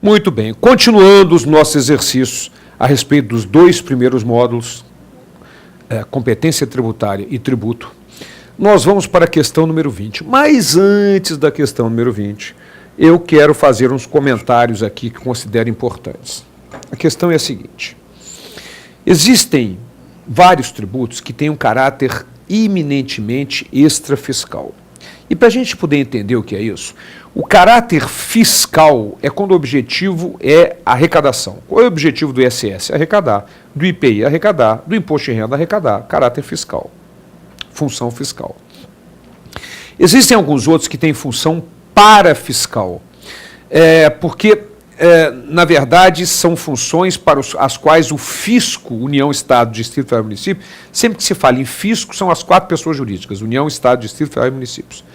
Muito bem, continuando os nossos exercícios a respeito dos dois primeiros módulos, competência tributária e tributo, nós vamos para a questão número 20. Mas antes da questão número 20, eu quero fazer uns comentários aqui que considero importantes. A questão é a seguinte: existem vários tributos que têm um caráter eminentemente extrafiscal. E para a gente poder entender o que é isso, o caráter fiscal é quando o objetivo é arrecadação. Qual é o objetivo do ISS? Arrecadar. Do IPI, arrecadar. Do imposto de renda, arrecadar. Caráter fiscal. Função fiscal. Existem alguns outros que têm função parafiscal, porque, na verdade, são funções para as quais o fisco, União, Estado, Distrito Federal e Município, sempre que se fala em fisco, são as 4 pessoas jurídicas, União, Estado, Distrito Federal e Municípios.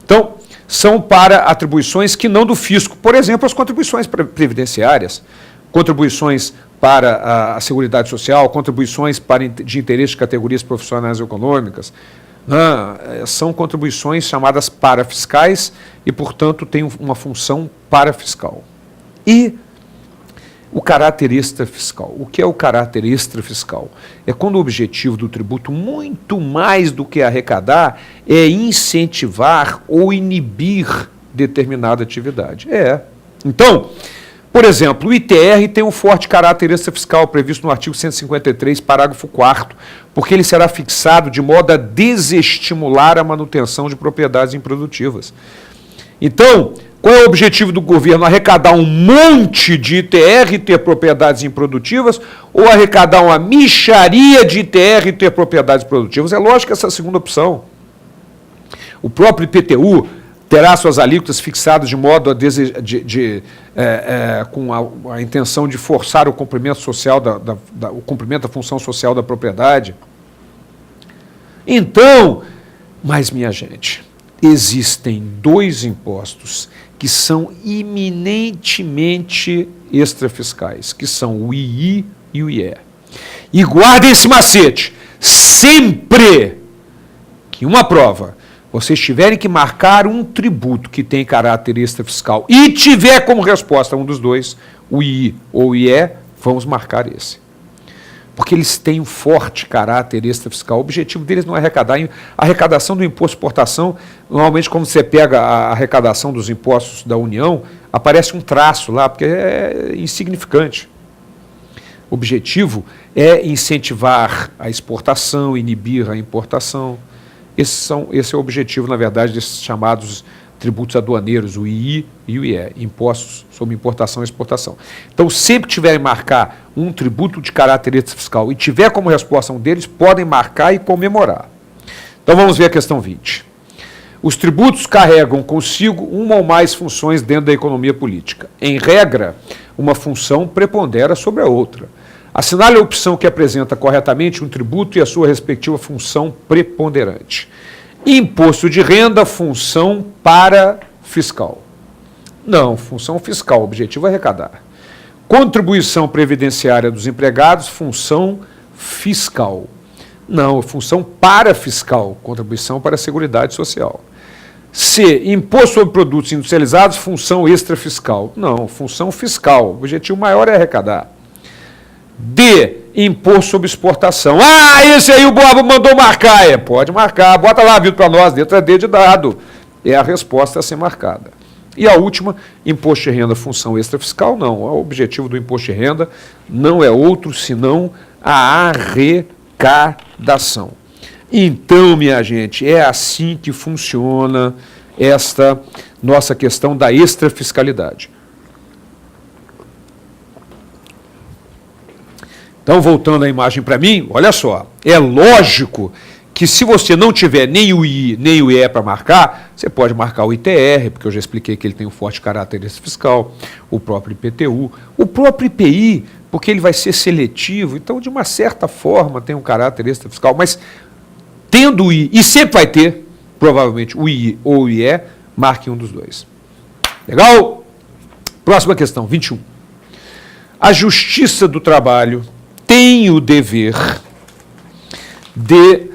Então, são para atribuições que não do fisco. Por exemplo, as contribuições previdenciárias, contribuições para a Seguridade Social, contribuições de interesse de categorias profissionais e econômicas, são contribuições chamadas parafiscais e, portanto, têm uma função parafiscal. E o caráter extrafiscal. O que é o caráter extrafiscal? É quando o objetivo do tributo, muito mais do que arrecadar, é incentivar ou inibir determinada atividade. Então, por exemplo, o ITR tem um forte caráter extrafiscal previsto no artigo 153, parágrafo 4º, porque ele será fixado de modo a desestimular a manutenção de propriedades improdutivas. Então, qual é o objetivo do governo? Arrecadar um monte de ITR e ter propriedades improdutivas, ou arrecadar uma mixaria de ITR e ter propriedades produtivas? É lógico essa segunda opção. O próprio IPTU terá suas alíquotas fixadas de modo a com a intenção de forçar o cumprimento social o cumprimento da função social da propriedade. Então, mas minha gente, existem 2 impostos que são eminentemente extrafiscais, que são o II e o IE. E guardem esse macete: sempre que uma prova vocês tiverem que marcar um tributo que tem caráter extrafiscal e tiver como resposta um dos dois, o II ou o IE, vamos marcar esse. Porque eles têm um forte caráter extrafiscal. O objetivo deles não é arrecadar. A arrecadação do imposto de exportação, normalmente, quando você pega a arrecadação dos impostos da União, aparece um traço lá, porque é insignificante. O objetivo é incentivar a exportação, inibir a importação. Esse é o objetivo, na verdade, desses chamados tributos aduaneiros, o II e o IE, impostos sobre importação e exportação. Então, sempre que tiverem marcar um tributo de caráter extrafiscal e tiver como resposta um deles, podem marcar e comemorar. Então, vamos ver a questão 20. Os tributos carregam consigo uma ou mais funções dentro da economia política. Em regra, uma função prepondera sobre a outra. Assinale a opção que apresenta corretamente um tributo e a sua respectiva função preponderante. Imposto de renda, função parafiscal. Não, função fiscal, objetivo é arrecadar. Contribuição previdenciária dos empregados, função fiscal. Não, função parafiscal, contribuição para a Seguridade Social. C, imposto sobre produtos industrializados, função extrafiscal. Não, função fiscal, o objetivo maior é arrecadar. D, imposto sobre exportação. Esse aí o Bob mandou marcar. Pode marcar, bota lá, viu, para nós, letra D de dado. É a resposta a ser marcada. E a última, imposto de renda, função extrafiscal, não. O objetivo do imposto de renda não é outro senão a arrecadação. Então, minha gente, é assim que funciona esta nossa questão da extrafiscalidade. Então, voltando a imagem para mim, olha só, é lógico que se você não tiver nem o I nem o IE para marcar, você pode marcar o ITR, porque eu já expliquei que ele tem um forte caráter fiscal, o próprio IPTU, o próprio IPI, porque ele vai ser seletivo, então, de uma certa forma, tem um caráter extrafiscal, mas tendo o I, e sempre vai ter, provavelmente, o I ou o IE, marque um dos dois. Legal? Próxima questão, 21. A Justiça do Trabalho tem o dever de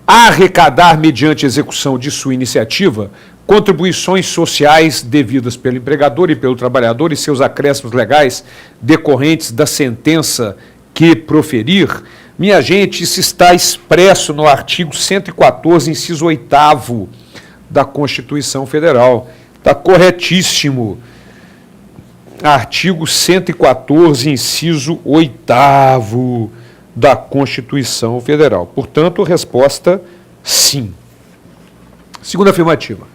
arrecadar, mediante execução de sua iniciativa, contribuições sociais devidas pelo empregador e pelo trabalhador e seus acréscimos legais decorrentes da sentença que proferir. Minha gente, isso está expresso no artigo 114, inciso 8º da Constituição Federal. Está corretíssimo. Artigo 114, inciso 8º da Constituição Federal. Portanto, resposta sim. Segunda afirmativa.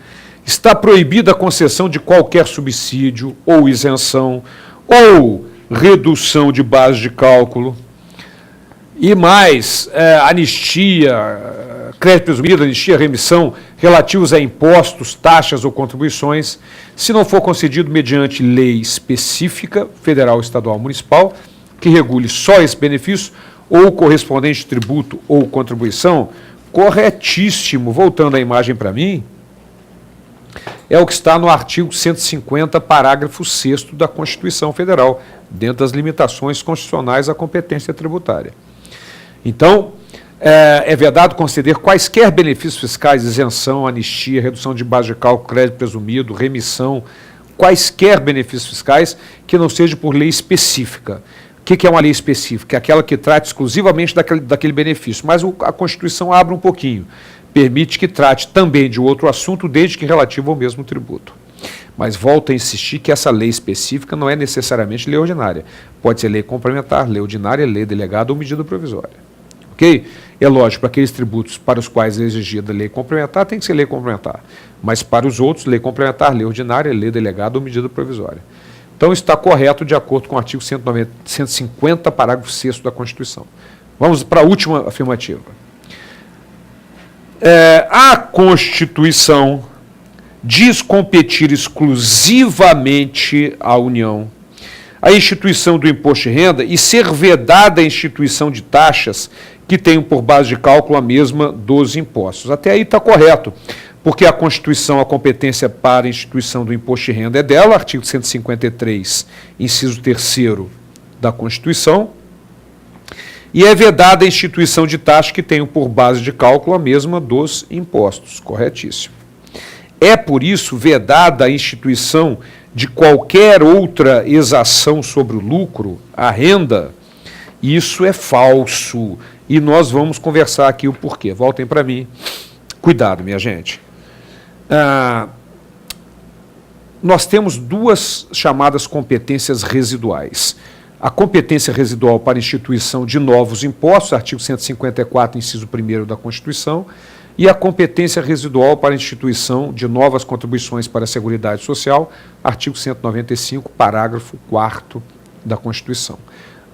Está proibida a concessão de qualquer subsídio ou isenção ou redução de base de cálculo e mais anistia, crédito presumido, anistia, remissão relativos a impostos, taxas ou contribuições, se não for concedido mediante lei específica, federal, estadual, municipal, que regule só esse benefício ou correspondente tributo ou contribuição. Corretíssimo. Voltando a imagem para mim, é o que está no artigo 150, parágrafo 6º da Constituição Federal, dentro das limitações constitucionais à competência tributária. Então, é vedado conceder quaisquer benefícios fiscais, isenção, anistia, redução de base de cálculo, crédito presumido, remissão, quaisquer benefícios fiscais que não seja por lei específica. O que é uma lei específica? É aquela que trata exclusivamente daquele benefício, mas a Constituição abre um pouquinho. Permite que trate também de outro assunto, desde que relativo ao mesmo tributo. Mas volto a insistir que essa lei específica não é necessariamente lei ordinária. Pode ser lei complementar, lei ordinária, lei delegada ou medida provisória. Ok? É lógico, para aqueles tributos para os quais é exigida lei complementar, tem que ser lei complementar. Mas para os outros, lei complementar, lei ordinária, lei delegada ou medida provisória. Então está correto de acordo com o artigo 150, parágrafo 6º da Constituição. Vamos para a última afirmativa. A Constituição diz competir exclusivamente à União a instituição do imposto de renda e ser vedada a instituição de taxas que tenham por base de cálculo a mesma dos impostos. Até aí está correto, porque a Constituição, a competência para a instituição do imposto de renda é dela, artigo 153, inciso 3º da Constituição, e é vedada a instituição de taxas que tenham por base de cálculo a mesma dos impostos. Corretíssimo. É, por isso, vedada a instituição de qualquer outra exação sobre o lucro, a renda. Isso é falso. E nós vamos conversar aqui o porquê. Voltem para mim. Cuidado, minha gente. Nós temos duas chamadas competências residuais. A competência residual para instituição de novos impostos, artigo 154, inciso 1º da Constituição, e a competência residual para a instituição de novas contribuições para a Seguridade Social, artigo 195, parágrafo 4º da Constituição.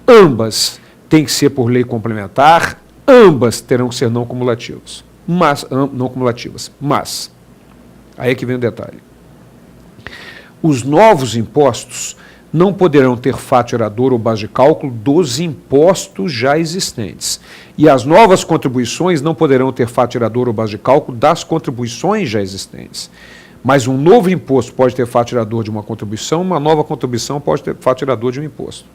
Ambas têm que ser por lei complementar, ambas terão que ser não cumulativas. Mas, aí é que vem o detalhe. Os novos impostos não poderão ter fato gerador ou base de cálculo dos impostos já existentes. E as novas contribuições não poderão ter fato gerador ou base de cálculo das contribuições já existentes. Mas um novo imposto pode ter fato gerador de uma contribuição, uma nova contribuição pode ter fato gerador de um imposto.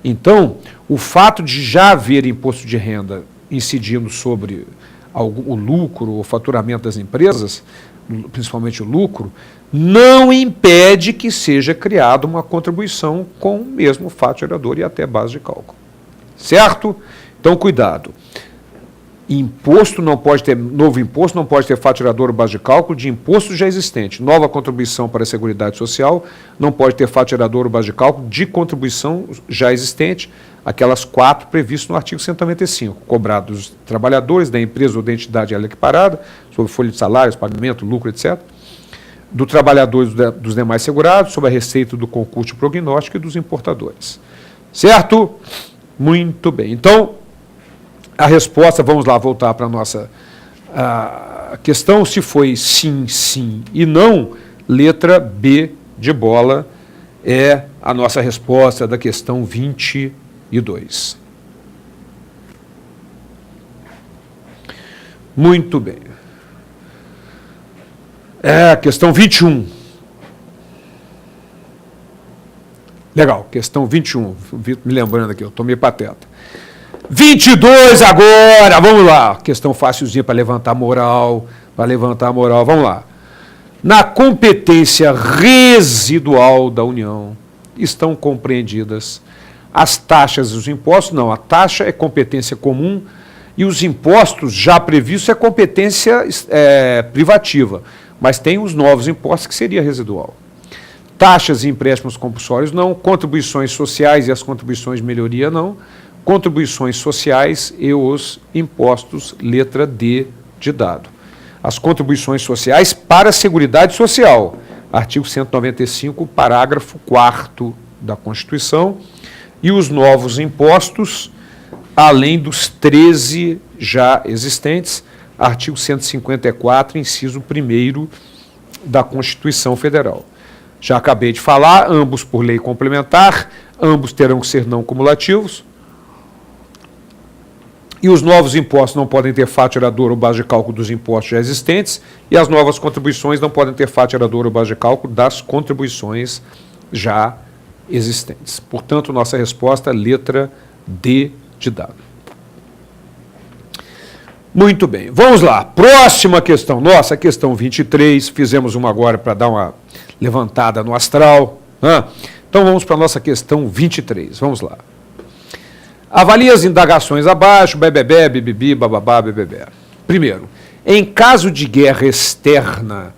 Então, o fato de já haver imposto de renda incidindo sobre o lucro ou faturamento das empresas, principalmente o lucro, não impede que seja criada uma contribuição com o mesmo fato gerador e até base de cálculo. Certo? Então, cuidado. Novo imposto não pode ter fato gerador ou base de cálculo de imposto já existente. Nova contribuição para a Seguridade Social não pode ter fato gerador ou base de cálculo de contribuição já existente, aquelas 4 previstas no artigo 195, cobrado dos trabalhadores, da empresa ou da entidade ela equiparada, sobre folha de salários, pagamento, lucro, etc., do trabalhador e dos demais segurados, sobre a receita do concurso de prognóstico e dos importadores. Certo? Muito bem. Então, a resposta, vamos lá voltar para a nossa questão, se foi sim, sim e não, letra B de bola é a nossa resposta da questão 22. Muito bem. Questão 21. Legal, questão 21. Me lembrando aqui, eu estou meio pateta. 22 agora, vamos lá. Questão facilzinha para levantar moral, vamos lá. na competência residual da União estão compreendidas as taxas e os impostos. Não, a taxa é competência comum e os impostos já previstos é competência privativa, mas tem os novos impostos que seria residual. Taxas e empréstimos compulsórios não, contribuições sociais e as contribuições de melhoria não, contribuições sociais e os impostos, letra D de dado. As contribuições sociais para a Seguridade Social, artigo 195, parágrafo 4º da Constituição, e os novos impostos, além dos 13 já existentes, artigo 154, inciso 1º da Constituição Federal. Já acabei de falar, ambos por lei complementar, ambos terão que ser não cumulativos, e os novos impostos não podem ter fato gerador ou base de cálculo dos impostos já existentes, e as novas contribuições não podem ter fato gerador ou base de cálculo das contribuições já existentes. Portanto, nossa resposta, letra D de dado. Muito bem, vamos lá. Próxima questão, nossa, questão 23, fizemos uma agora para dar uma levantada no astral. Então vamos para a nossa questão 23, vamos lá. Avalie as indagações abaixo, bebebé, bibibi, bababá, bebebé. Primeiro, em caso de guerra externa,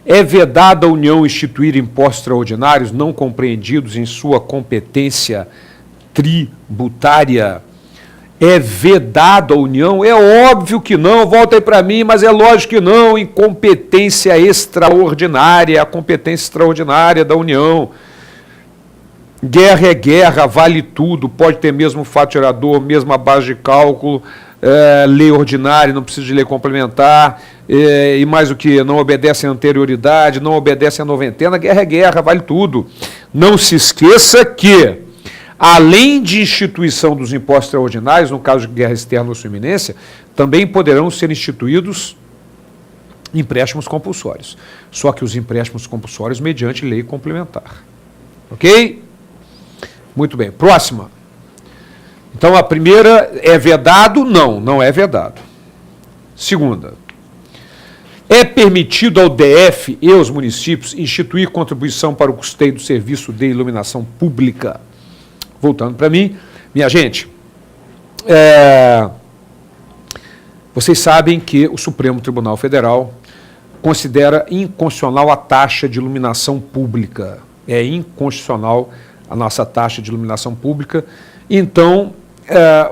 é vedado à União instituir impostos extraordinários não compreendidos em sua competência tributária? É vedado à União? É óbvio que não, volta aí para mim, mas é lógico que não, incompetência extraordinária, a competência extraordinária da União. Guerra é guerra, vale tudo, pode ter mesmo fato gerador, mesma base de cálculo, lei ordinária, não precisa de lei complementar, e mais o que? Não obedece à anterioridade, não obedece à noventena, guerra é guerra, vale tudo. Não se esqueça que, além de instituição dos impostos extraordinários, no caso de guerra externa ou sua iminência, também poderão ser instituídos empréstimos compulsórios. Só que os empréstimos compulsórios mediante lei complementar. Ok? Muito bem. Próxima. Então, a primeira é vedado? Não, não é vedado. Segunda. É permitido ao DF e aos municípios instituir contribuição para o custeio do serviço de iluminação pública? Voltando para mim, minha gente, vocês sabem que o Supremo Tribunal Federal considera inconstitucional a taxa de iluminação pública. É inconstitucional a nossa taxa de iluminação pública. Então,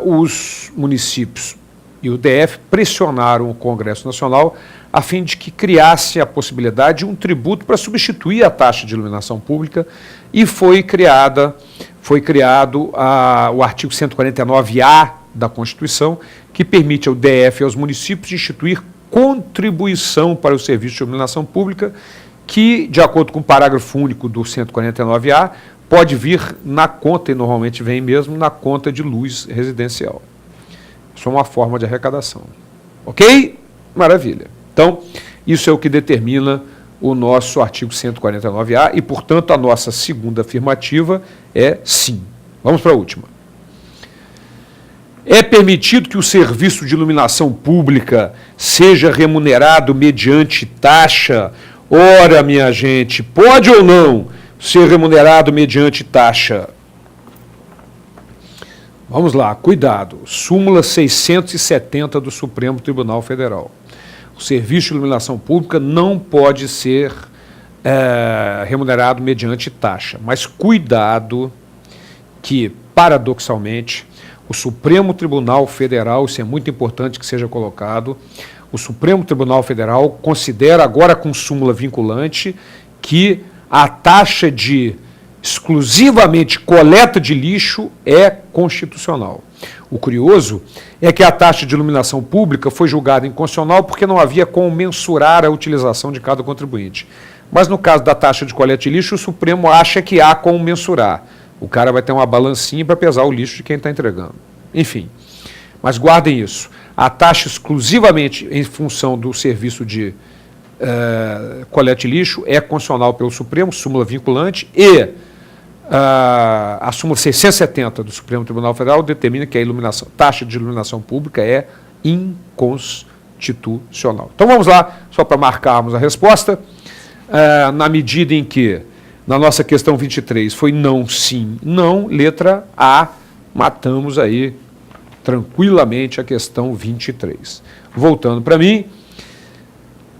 os municípios e o DF pressionaram o Congresso Nacional a fim de que criasse a possibilidade de um tributo para substituir a taxa de iluminação pública, e foi criado o artigo 149A da Constituição, que permite ao DF e aos municípios instituir contribuição para o serviço de iluminação pública, que, de acordo com o parágrafo único do 149A, pode vir na conta, e normalmente vem mesmo, na conta de luz residencial. Isso é uma forma de arrecadação. Ok? Maravilha. Então, isso é o que determina o nosso artigo 149A e, portanto, a nossa segunda afirmativa é sim. Vamos para a última. É permitido que o serviço de iluminação pública seja remunerado mediante taxa? Ora, minha gente, pode ou não ser remunerado mediante taxa? Vamos lá, cuidado. Súmula 670 do Supremo Tribunal Federal. O serviço de iluminação pública não pode ser remunerado mediante taxa, mas cuidado que, paradoxalmente, o Supremo Tribunal Federal, isso é muito importante que seja colocado, o Supremo Tribunal Federal considera, agora com súmula vinculante, que a taxa de exclusivamente coleta de lixo é constitucional. O curioso é que a taxa de iluminação pública foi julgada inconstitucional porque não havia como mensurar a utilização de cada contribuinte. Mas no caso da taxa de coleta de lixo, o Supremo acha que há como mensurar. O cara vai ter uma balancinha para pesar o lixo de quem está entregando. Enfim, mas guardem isso. A taxa exclusivamente em função do serviço de coleta de lixo é constitucional pelo Supremo, súmula vinculante, e a súmula 670 do Supremo Tribunal Federal determina que a taxa de iluminação pública é inconstitucional. Então vamos lá, só para marcarmos a resposta. na medida em que, na nossa questão 23, foi não, sim, não, letra A, matamos aí tranquilamente a questão 23. Voltando para mim,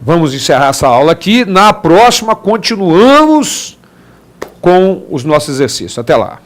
vamos encerrar essa aula aqui. Na próxima, continuamos com os nossos exercícios. Até lá.